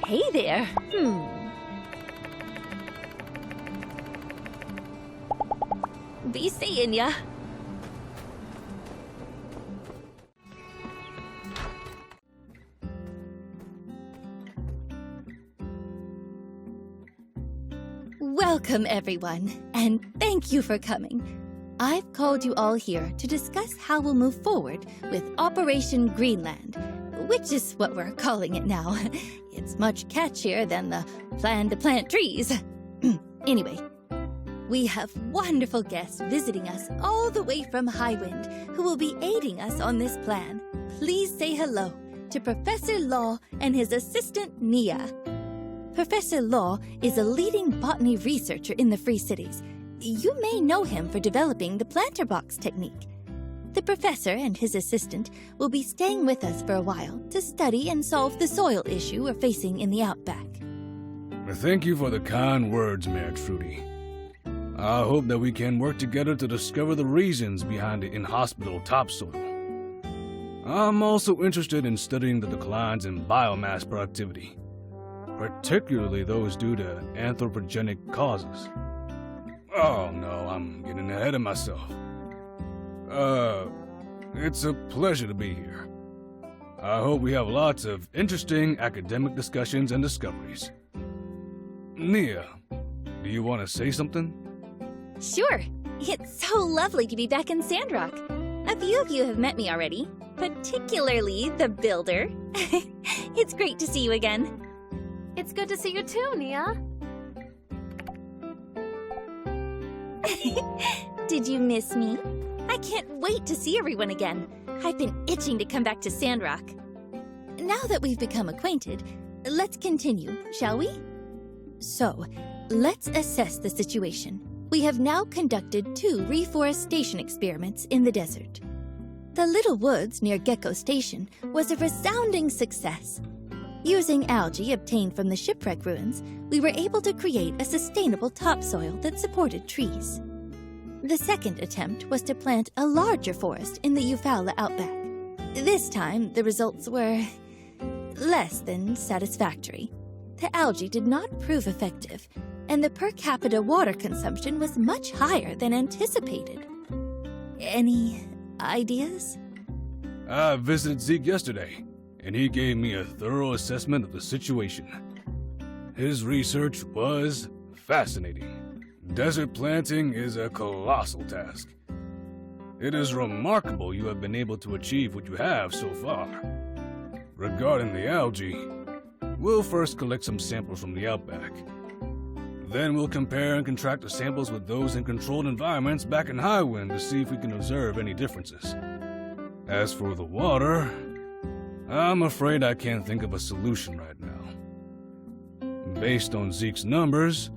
Hey there. Be seeing ya. Welcome, everyone, and thank you for coming. I've called you all here to discuss how we'll move forward with Operation Greenland, which is what we're calling it now. It's much catchier than the plan to plant trees. Anyway, we have wonderful guests visiting us all the way from Highwind who will be aiding us on this plan. Please say hello to Professor Law and his assistant, Nia. Professor Law is a leading botany researcher in the Free Cities. You may know him for developing the planter box technique. The professor and his assistant will be staying with us for a while to study and solve the soil issue we're facing in the outback. Thank you for the kind words, Mayor Trudy. I hope that we can work together to discover the reasons behind the inhospitable topsoil. I'm also interested in studying the declines in biomass productivity, particularly those due to anthropogenic causes. Oh no, I'm getting ahead of myself. It's a pleasure to be here. I hope we have lots of interesting academic discussions and discoveries. Nia, do you want to say something? Sure. It's so lovely to be back in Sandrock. A few of you have met me already, particularly the builder. It's great to see you again. It's good to see you too, Nia. Did you miss me? I can't wait to see everyone again. I've been itching to come back to Sandrock. Now that we've become acquainted, let's continue, shall we? So, let's assess the situation. We have now conducted 2 reforestation experiments in the desert. The Little Woods near Gecko Station was a resounding success. Using algae obtained from the shipwreck ruins, we were able to create a sustainable topsoil that supported trees. The second attempt was to plant a larger forest in the Eufaula outback. This time, the results were less than satisfactory. The algae did not prove effective, and the per capita water consumption was much higher than anticipated. Any ideas? I visited Zeke yesterday, and he gave me a thorough assessment of the situation. His research was fascinating. Desert planting is a colossal task. It is remarkable you have been able to achieve what you have so far. Regarding the algae, we'll first collect some samples from the outback. Then we'll compare and contrast the samples with those in controlled environments back in Highwind to see if we can observe any differences. As for the water, I'm afraid I can't think of a solution right now. Based on Zeke's numbers,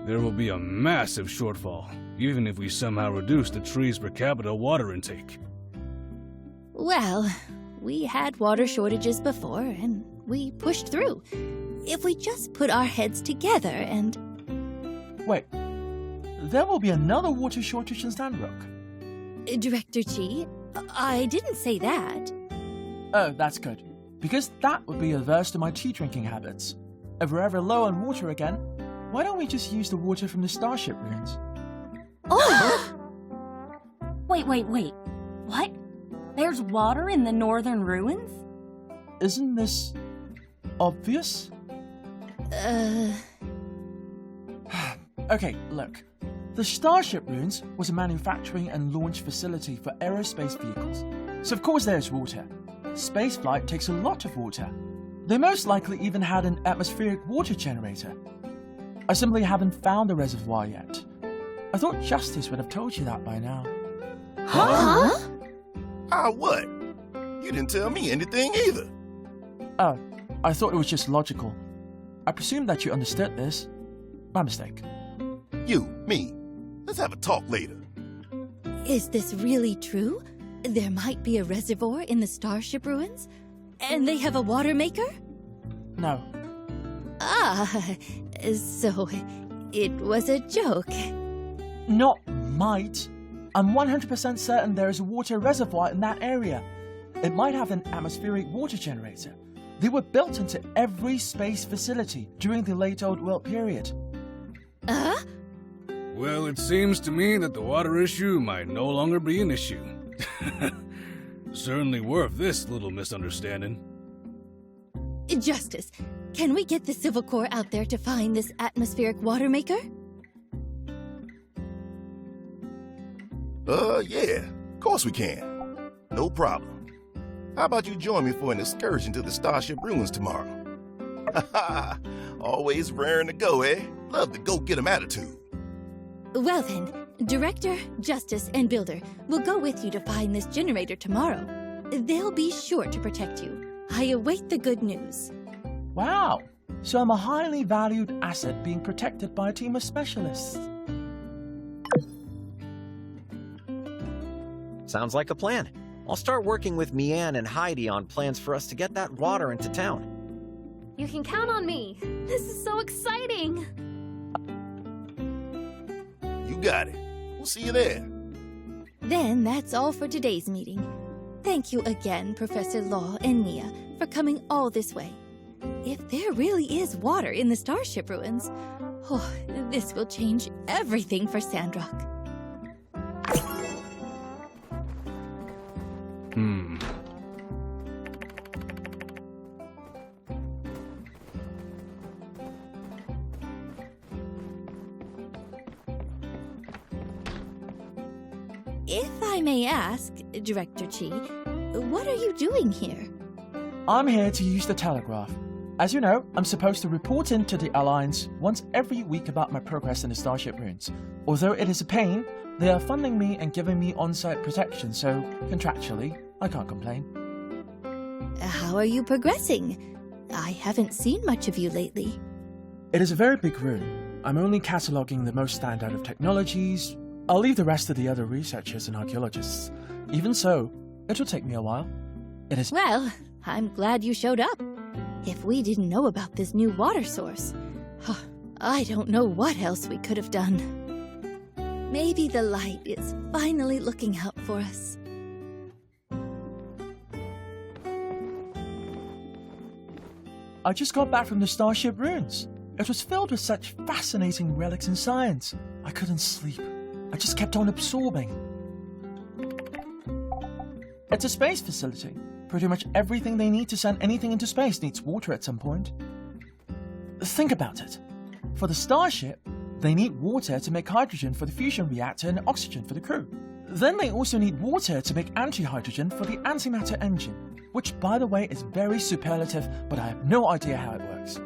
there will be a massive shortfall, even if we somehow reduce the tree's per capita water intake. Well, we had water shortages before, and we pushed through. If we just put our heads together and... Wait, there will be another water shortage in Sandrock. Director Chi, I didn't say that. Oh, that's good, because that would be adverse to my tea drinking habits. If we're ever low on water again, why don't we just use the water from the Starship ruins? Oh! Wait. What? There's water in the northern ruins? Isn't this obvious? Okay, look. The Starship ruins was a manufacturing and launch facility for aerospace vehicles. So of course there's water. Spaceflight takes a lot of water. They most likely even had an atmospheric water generator. I simply haven't found the reservoir yet. I thought Justice would have told you that by now. Huh? What? You didn't tell me anything either. Oh, I thought it was just logical. I presumed that you understood this. My mistake. Me. Let's have a talk later. Is this really true? There might be a reservoir in the Starship ruins? And they have a water maker? No. Ah, so it was a joke. Not might. I'm 100% certain there is a water reservoir in that area. It might have an atmospheric water generator. They were built into every space facility during the late Old World period. Well, it seems to me that the water issue might no longer be an issue. Certainly worth this little misunderstanding. Justice, can we get the Civil Corps out there to find this atmospheric water maker? Yeah. Of course we can. No problem. How about you join me for an excursion to the Starship Ruins tomorrow? Haha, always raring to go, eh? Love the go-get-'em attitude. Well then, Director, Justice, and Builder will go with you to find this generator tomorrow. They'll be sure to protect you. I await the good news. Wow! So I'm a highly valued asset being protected by a team of specialists. Sounds like a plan. I'll start working with Mian and Heidi on plans for us to get that water into town. You can count on me. This is so exciting. You got it. We'll see you there. Then that's all for today's meeting. Thank you again, Professor Law and Mia, for coming all this way. If there really is water in the Starship Ruins, this will change everything for Sandrock. If I may ask, Director Chi, what are you doing here? I'm here to use the telegraph. As you know, I'm supposed to report in to the Alliance once every week about my progress in the Starship Ruins. Although it is a pain, they are funding me and giving me on-site protection, so contractually, I can't complain. How are you progressing? I haven't seen much of you lately. It is a very big room. I'm only cataloguing the most standout of technologies. I'll leave the rest to the other researchers and archaeologists. Even so, it'll take me a while. It is... Well, I'm glad you showed up. If we didn't know about this new water source, I don't know what else we could have done. Maybe the light is finally looking out for us. I just got back from the Starship Ruins. It was filled with such fascinating relics and science. I couldn't sleep. I just kept on absorbing. It's a space facility. Pretty much everything they need to send anything into space needs water at some point. Think about it. For the Starship, they need water to make hydrogen for the fusion reactor and oxygen for the crew. Then they also need water to make anti-hydrogen for the antimatter engine, which, by the way, is very superlative, but I have no idea how it works.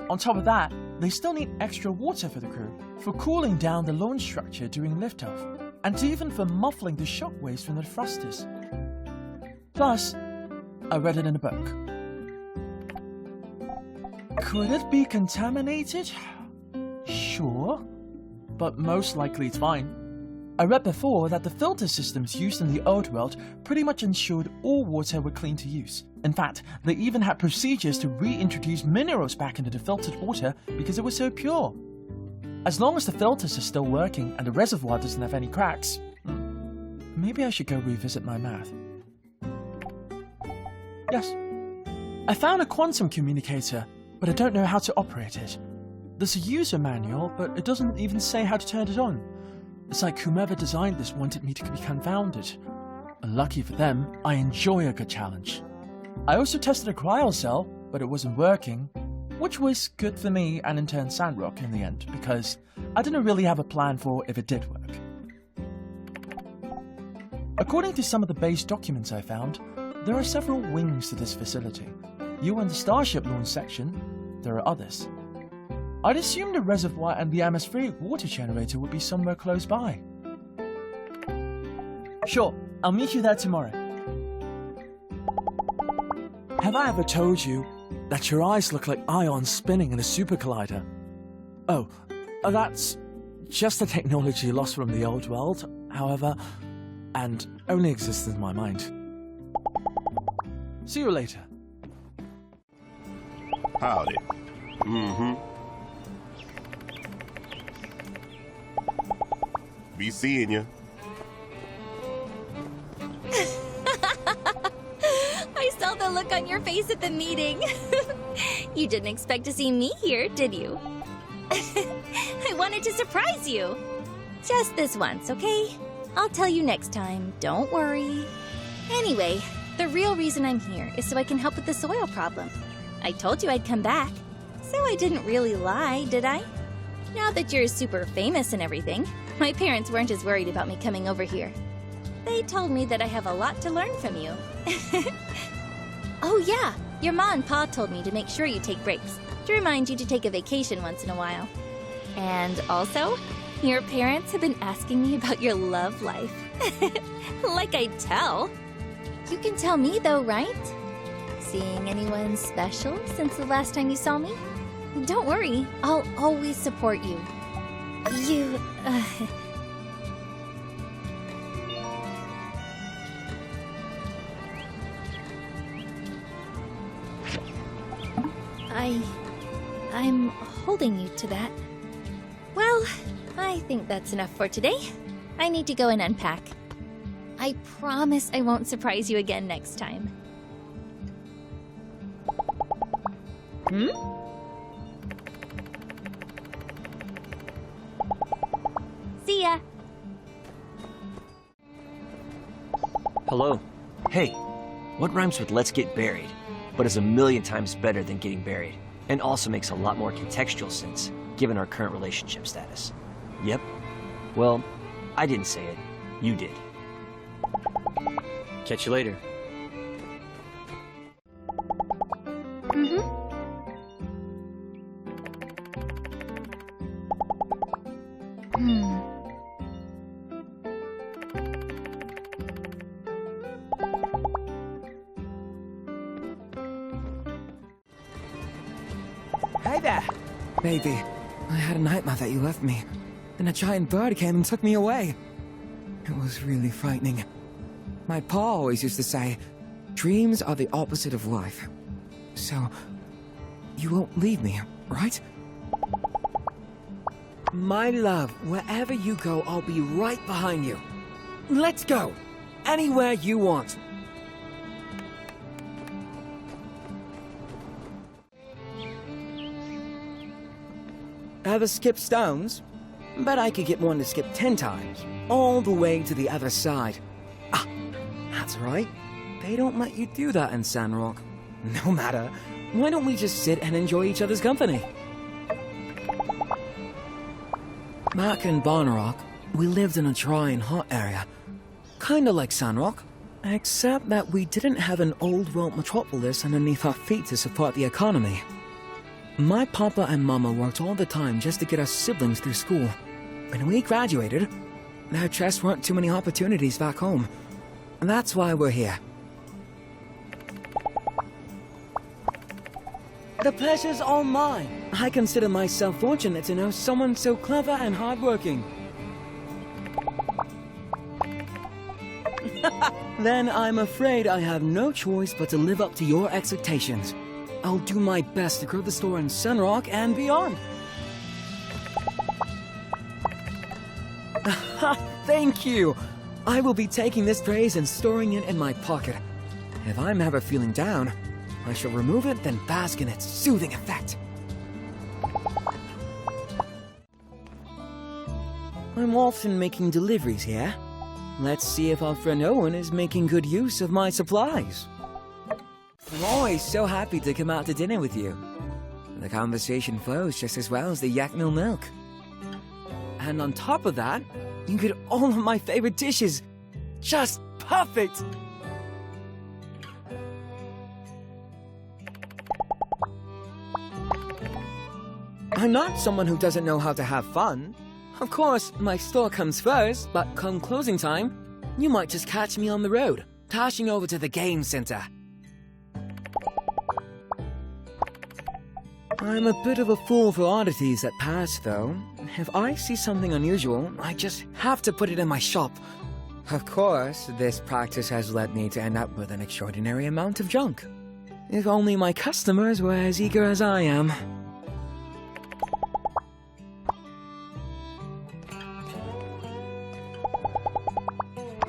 On top of that, they still need extra water for the crew, for cooling down the launch structure during liftoff, and even for muffling the shock waves from the thrusters. Plus, I read it in a book. Could it be contaminated? Sure, but most likely it's fine. I read before that the filter systems used in the old world pretty much ensured all water were clean to use. In fact, they even had procedures to reintroduce minerals back into the filtered water because it was so pure. As long as the filters are still working and the reservoir doesn't have any cracks, maybe I should go revisit my math. Yes. I found a quantum communicator, but I don't know how to operate it. There's a user manual, but it doesn't even say how to turn it on. It's like whomever designed this wanted me to be confounded. And lucky for them, I enjoy a good challenge. I also tested a cryo cell, but it wasn't working, which was good for me and in turn Sandrock in the end, because I didn't really have a plan for if it did work. According to some of the base documents I found, there are several wings to this facility. You and the Starship launch section, there are others. I'd assume the reservoir and the atmospheric water generator would be somewhere close by. Sure, I'll meet you there tomorrow. Have I ever told you that your eyes look like ions spinning in a super collider? Oh, that's just the technology lost from the old world, however, and only exists in my mind. See you later. Howdy. Be seeing you. I saw the look look on your face at the meeting. You didn't expect to see me here, did you? I wanted to surprise you. Just this once, okay? I'll tell you next time, don't worry. Anyway, the real reason I'm here is so I can help with the soil problem. I told you I'd come back, so I didn't really lie, did I? Now that you're super famous and everything, my parents weren't as worried about me coming over here. They told me that I have a lot to learn from you. Oh yeah, your Ma and Pa told me to make sure you take breaks, to remind you to take a vacation once in a while. And also, your parents have been asking me about your love life. Like I'd tell. You can tell me though, right? Seeing anyone special since the last time you saw me? Don't worry, I'll always support you. I'm holding you to that. Well, I think that's enough for today. I need to go and unpack. I promise I won't surprise you again next time. See ya! Hello. Hey, what rhymes with let's get buried, but is a million times better than getting buried, and also makes a lot more contextual sense, given our current relationship status? Yep. Well, I didn't say it. You did. Catch you later. Hey there! Baby, I had a nightmare that you left me. Then a giant bird came and took me away. It was really frightening. My pa always used to say, dreams are the opposite of life. So, you won't leave me, right? My love, wherever you go, I'll be right behind you. Let's go! Anywhere you want. Ever skip stones? Bet I could get one to skip 10 times, all the way to the other side. Ah, that's right. They don't let you do that in Sandrock. No matter. Why don't we just sit and enjoy each other's company? Back in Barnarock, we lived in a dry and hot area. Kinda like Sandrock, except that we didn't have an old world metropolis underneath our feet to support the economy. My papa and mama worked all the time just to get our siblings through school. When we graduated, there just weren't too many opportunities back home. That's why we're here. The pleasure's all mine. I consider myself fortunate to know someone so clever and hardworking. Then I'm afraid I have no choice but to live up to your expectations. I'll do my best to grow the store in Sandrock and beyond. Thank you! I will be taking this praise and storing it in my pocket. If I'm ever feeling down, I shall remove it, then bask in its soothing effect. I'm often making deliveries here. Let's see if our friend Owen is making good use of my supplies. I'm always so happy to come out to dinner with you. The conversation flows just as well as the yak milk. And on top of that, you get all of my favorite dishes. Just perfect! I'm not someone who doesn't know how to have fun. Of course, my store comes first, but come closing time, you might just catch me on the road, dashing over to the game center. I'm a bit of a fool for oddities that pass, though. If I see something unusual, I just have to put it in my shop. Of course, this practice has led me to end up with an extraordinary amount of junk. If only my customers were as eager as I am.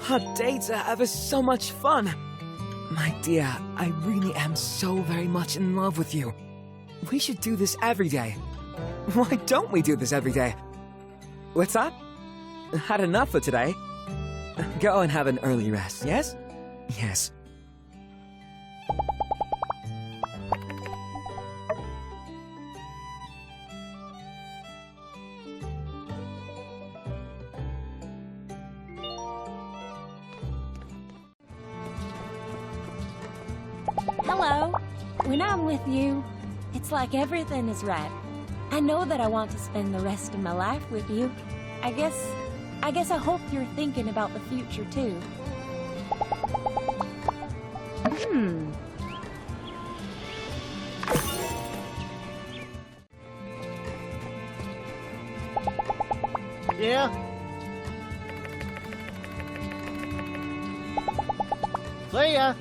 Our dates are ever so much fun. My dear, I really am so very much in love with you. We should do this every day. Why don't we do this every day? What's that? Had enough for today? Go and have an early rest, yes? Yes. Hello. When I'm with you, it's like everything is right. I know that I want to spend the rest of my life with you. I guess I hope you're thinking about the future too. Yeah? See ya!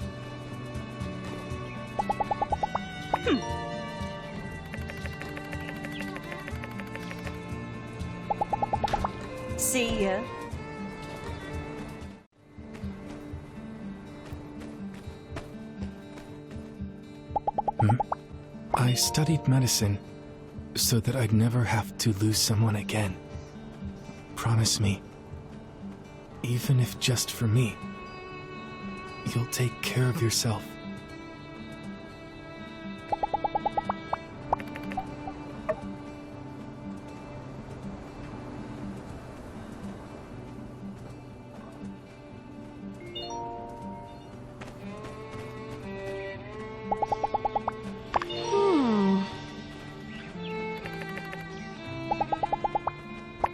See ya. I studied medicine so that I'd never have to lose someone again. Promise me, even if just for me, you'll take care of yourself.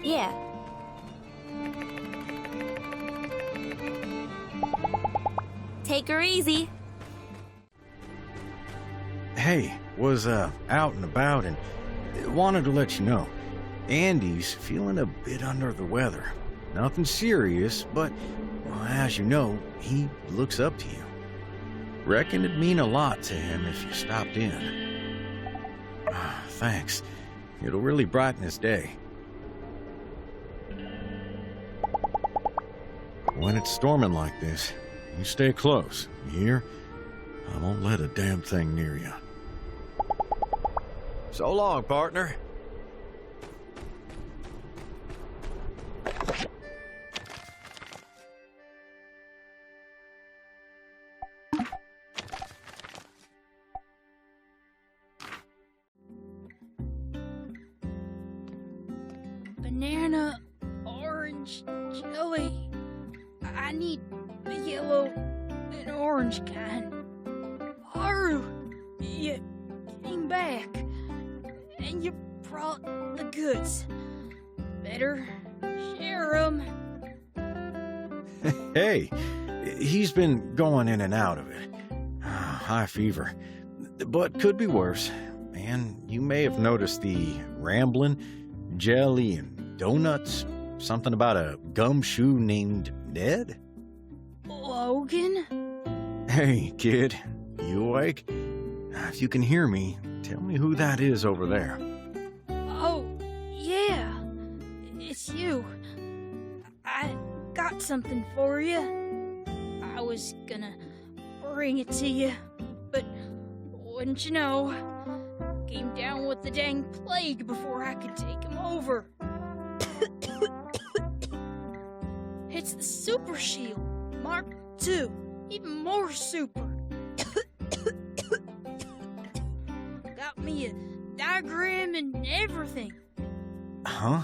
Yeah. Take her easy. Hey, was out and about and wanted to let you know. Andy's feeling a bit under the weather. Nothing serious, but well, as you know, he looks up to you. Reckon it'd mean a lot to him if you stopped in. Thanks. It'll really brighten his day. When it's storming like this, you stay close, you hear? I won't let a damn thing near you. So long, partner. Banana, orange, jelly. I need the yellow and orange kind. Haru, you came back, and you brought the goods. Better share 'em. Hey, he's been going in and out of it. High fever. But could be worse. And you may have noticed the rambling, jelly, and donuts. Something about a gumshoe named Ned? Logan? Hey, kid. You awake? If you can hear me, tell me who that is over there. Oh, yeah. It's you. I got something for you. I was gonna bring it to you, but wouldn't you know, came down with the dang plague before I could take him over. It's the Super Shield, Mark II, even more super. Got me a diagram and everything. Huh?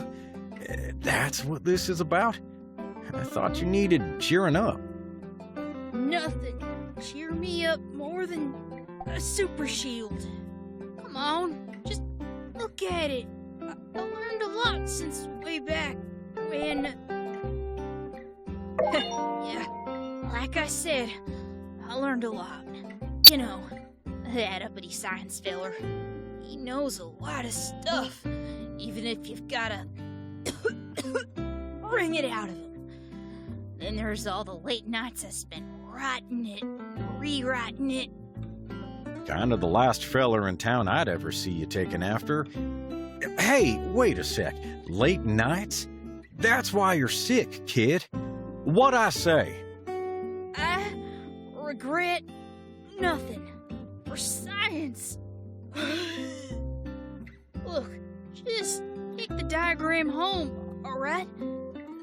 That's what this is about? I thought you needed cheering up. Nothing cheer me up more than a Super Shield. Come on, just look at it. I learned a lot since way back when... Yeah, like I said, I learned a lot. You know, that uppity science feller. He knows a lot of stuff, even if you've gotta bring it out of him. Then there's all the late nights I spent writing it, rewriting it. Kind of the last feller in town I'd ever see you taking after. Hey, wait a sec. Late nights? That's why you're sick, kid. What'd I say? I regret nothing. For science. Look, just take the diagram home, alright?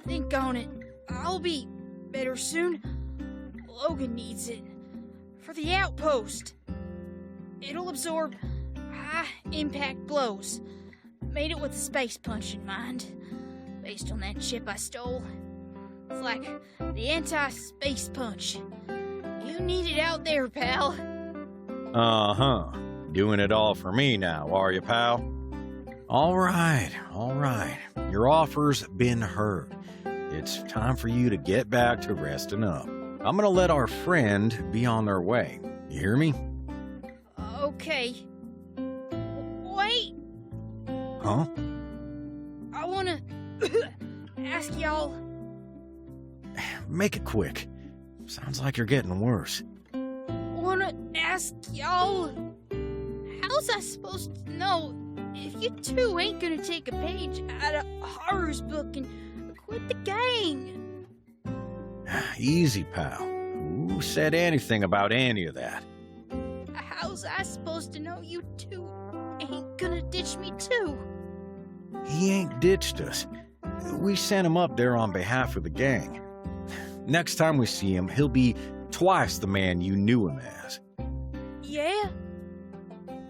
Think on it. I'll be better soon. Logan needs it. For the outpost. It'll absorb high-impact blows. Made it with a space punch in mind. Based on that chip I stole. It's like the anti-space punch. You need it out there, pal. Uh-huh. Doing it all for me now, are you, pal? All right. Your offer's been heard. It's time for you to get back to resting up. I'm gonna let our friend be on their way. You hear me? Okay. Wait! Huh? I wanna ask y'all... Make it quick. Sounds like you're getting worse. Wanna ask y'all... How's I supposed to know if you two ain't gonna take a page out of Haru's book and quit the gang? Easy, pal. Who said anything about any of that? How's I supposed to know you two ain't gonna ditch me too? He ain't ditched us. We sent him up there on behalf of the gang. Next time we see him, he'll be twice the man you knew him as. Yeah?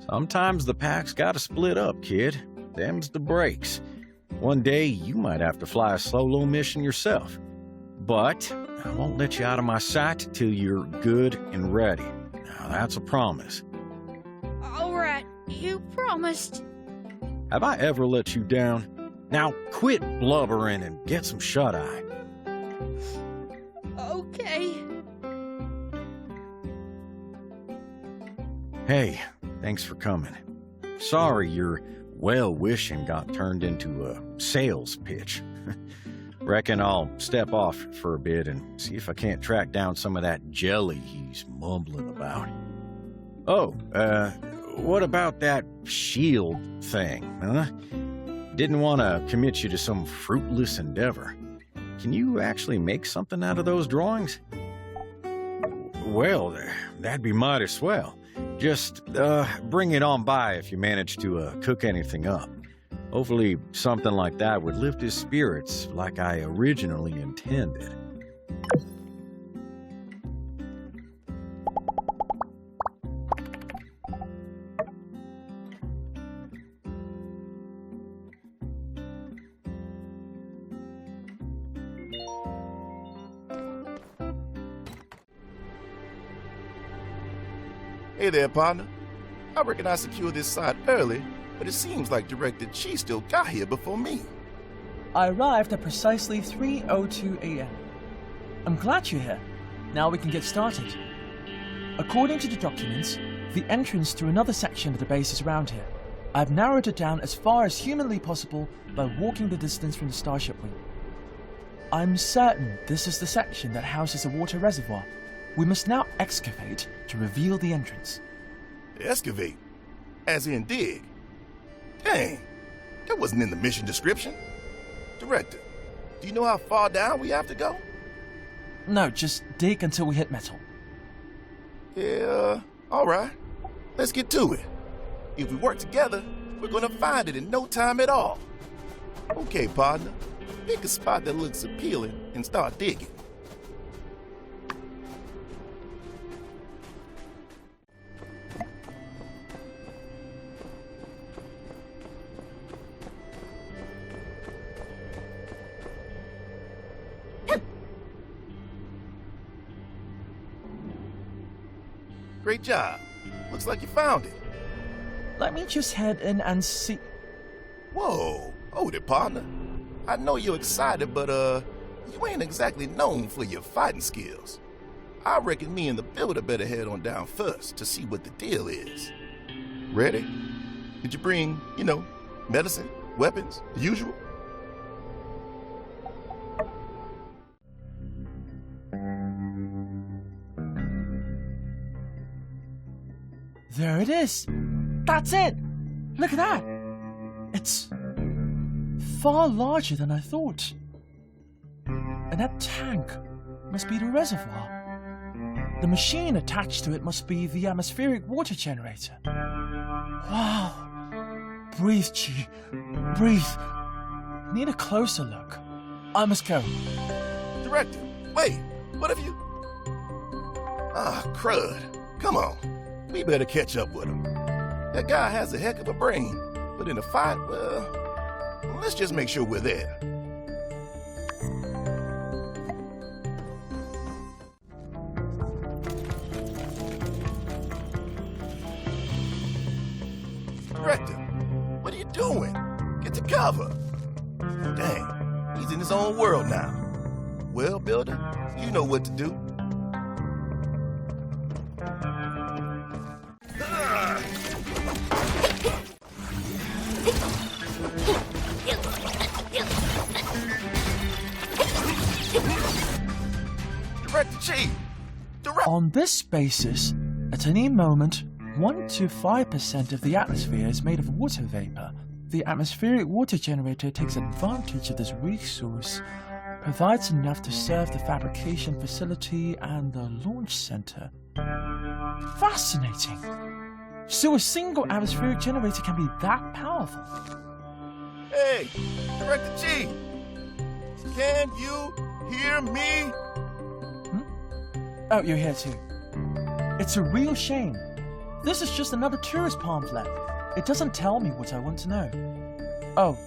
Sometimes the pack's gotta split up, kid. Them's the breaks. One day, you might have to fly a solo mission yourself. But I won't let you out of my sight till you're good and ready. Now, that's a promise. All right, you promised. Have I ever let you down? Now, quit blubbering and get some shut-eye. Okay. Hey, thanks for coming. Sorry your well-wishing got turned into a sales pitch. Reckon I'll step off for a bit and see if I can't track down some of that jelly he's mumbling about. Oh, what about that shield thing, huh? Didn't want to commit you to some fruitless endeavor. Can you actually make something out of those drawings? Well, that'd be mighty swell. Just, bring it on by if you manage to, cook anything up. Hopefully something like that would lift his spirits like I originally intended. Hey there, partner. I reckon I secured this site early, but it seems like Director Chi still got here before me. I arrived at precisely 3:02 a.m. I'm glad you're here. Now we can get started. According to the documents, the entrance to another section of the base is around here. I've narrowed it down as far as humanly possible by walking the distance from the starship wing. I'm certain this is the section that houses a water reservoir. We must now excavate to reveal the entrance. Excavate? As in dig? Dang, that wasn't in the mission description. Director, do you know how far down we have to go? No, just dig until we hit metal. Yeah, all right. Let's get to it. If we work together, we're gonna find it in no time at all. Okay, partner. Pick a spot that looks appealing and start digging. Great job. Looks like you found it. Let me just head in and see... Whoa, hold it, partner. I know you're excited, but, you ain't exactly known for your fighting skills. I reckon me and the builder better head on down first to see what the deal is. Ready? Did you bring, medicine, weapons, the usual? There it is! That's it! Look at that! It's far larger than I thought. And that tank must be the reservoir. The machine attached to it must be the atmospheric water generator. Wow. Breathe, Chi. Breathe. Need a closer look. I must go. Director, wait. What have you... Ah, crud. Come on. We better catch up with him. That guy has a heck of a brain, but in a fight, well, let's just make sure we're there. Director, what are you doing? Get to cover. Dang, he's in his own world now. Well, Builder, you know what to do. Director Chief! On this basis, at any moment, 1 to 5% of the atmosphere is made of water vapor. The atmospheric water generator takes advantage of this resource, provides enough to serve the fabrication facility and the launch center. Fascinating! So a single atmospheric generator can be that powerful? Hey, Director Chief! Can you hear me? Oh, you're here too. It's a real shame. This is just another tourist pamphlet. It doesn't tell me what I want to know. Oh,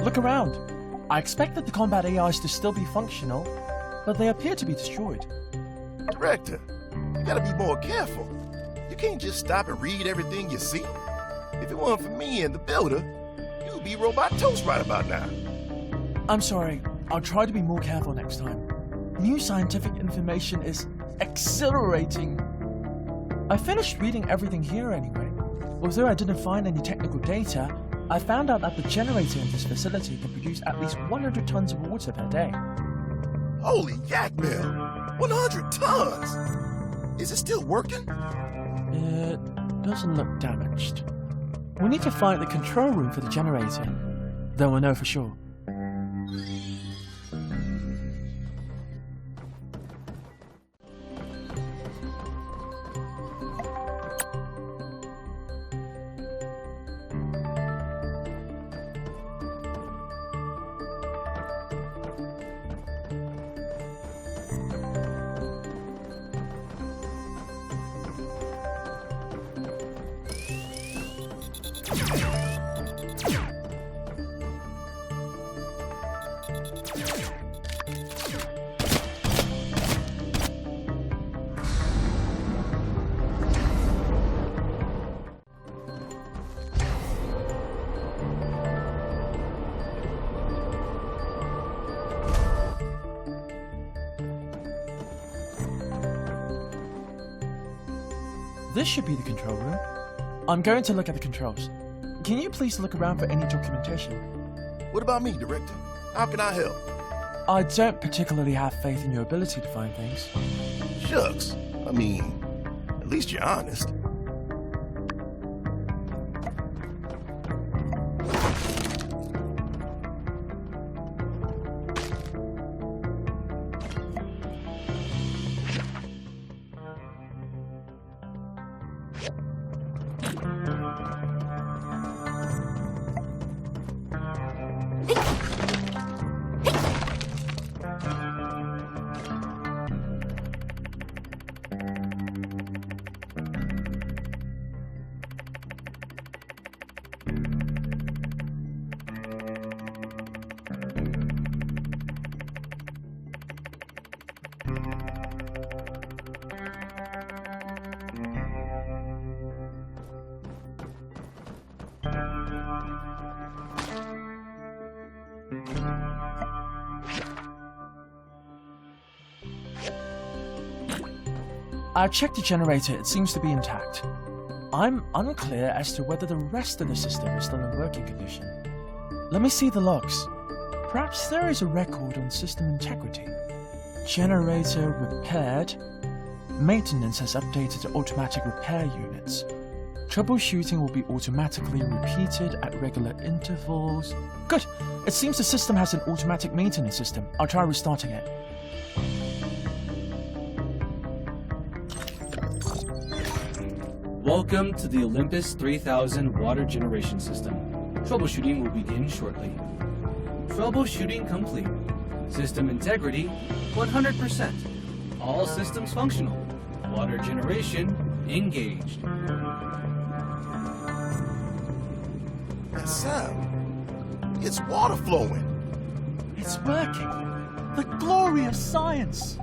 look around. I expected the combat AIs to still be functional, but they appear to be destroyed. Director, you gotta be more careful. You can't just stop and read everything you see. If it weren't for me and the Builder, you'd be robot toast right about now. I'm sorry. I'll try to be more careful next time. New scientific information is exhilarating. I finished reading everything here anyway. Although I didn't find any technical data, I found out that the generator in this facility can produce at least 100 tons of water per day. Holy yak mill! 100 tons! Is it still working? It doesn't look damaged. We need to find the control room for the generator, though we'll know for sure. This should be the control room. I'm going to look at the controls. Can you please look around for any documentation? What about me, Director? How can I help? I don't particularly have faith in your ability to find things. Shucks. I mean, at least you're honest. I've checked the generator, it seems to be intact. I'm unclear as to whether the rest of the system is still in working condition. Let me see the logs. Perhaps there is a record on system integrity. Generator repaired. Maintenance has updated automatic repair units. Troubleshooting will be automatically repeated at regular intervals. Good! It seems the system has an automatic maintenance system. I'll try restarting it. Welcome to the Olympus 3000 water generation system. Troubleshooting will begin shortly. Troubleshooting complete. System integrity 100%. All systems functional. Water generation engaged. That sound. It's water flowing. It's working. The glory of science.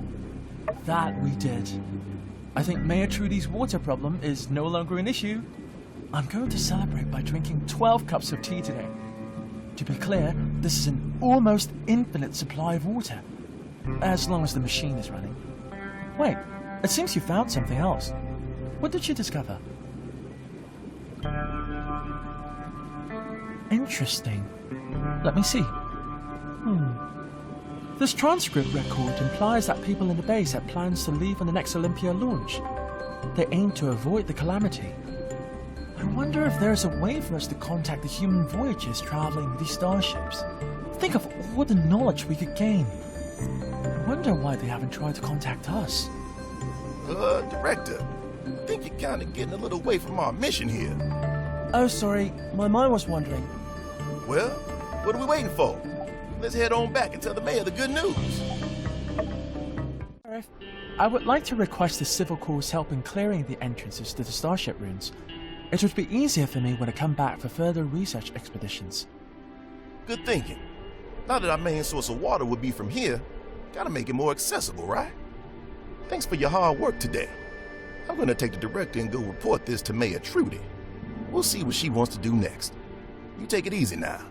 That we did. I think Mayor Trudy's water problem is no longer an issue. I'm going to celebrate by drinking 12 cups of tea today. To be clear, this is an almost infinite supply of water. As long as the machine is running. Wait, it seems you found something else. What did you discover? Interesting. Let me see. This transcript record implies that people in the base had plans to leave on the next Olympia launch. They aim to avoid the calamity. I wonder if there's a way for us to contact the human voyagers traveling these starships. Think of all the knowledge we could gain. I wonder why they haven't tried to contact us. Director, I think you're kind of getting a little away from our mission here. Oh, sorry. My mind was wandering. Well, what are we waiting for? Let's head on back and tell the mayor the good news. Sheriff, I would like to request the Civil Corps' help in clearing the entrances to the starship ruins. It would be easier for me when I come back for further research expeditions. Good thinking. Now that our main source of water would be from here, gotta make it more accessible, right? Thanks for your hard work today. I'm gonna take the director and go report this to Mayor Trudy. We'll see what she wants to do next. You take it easy now.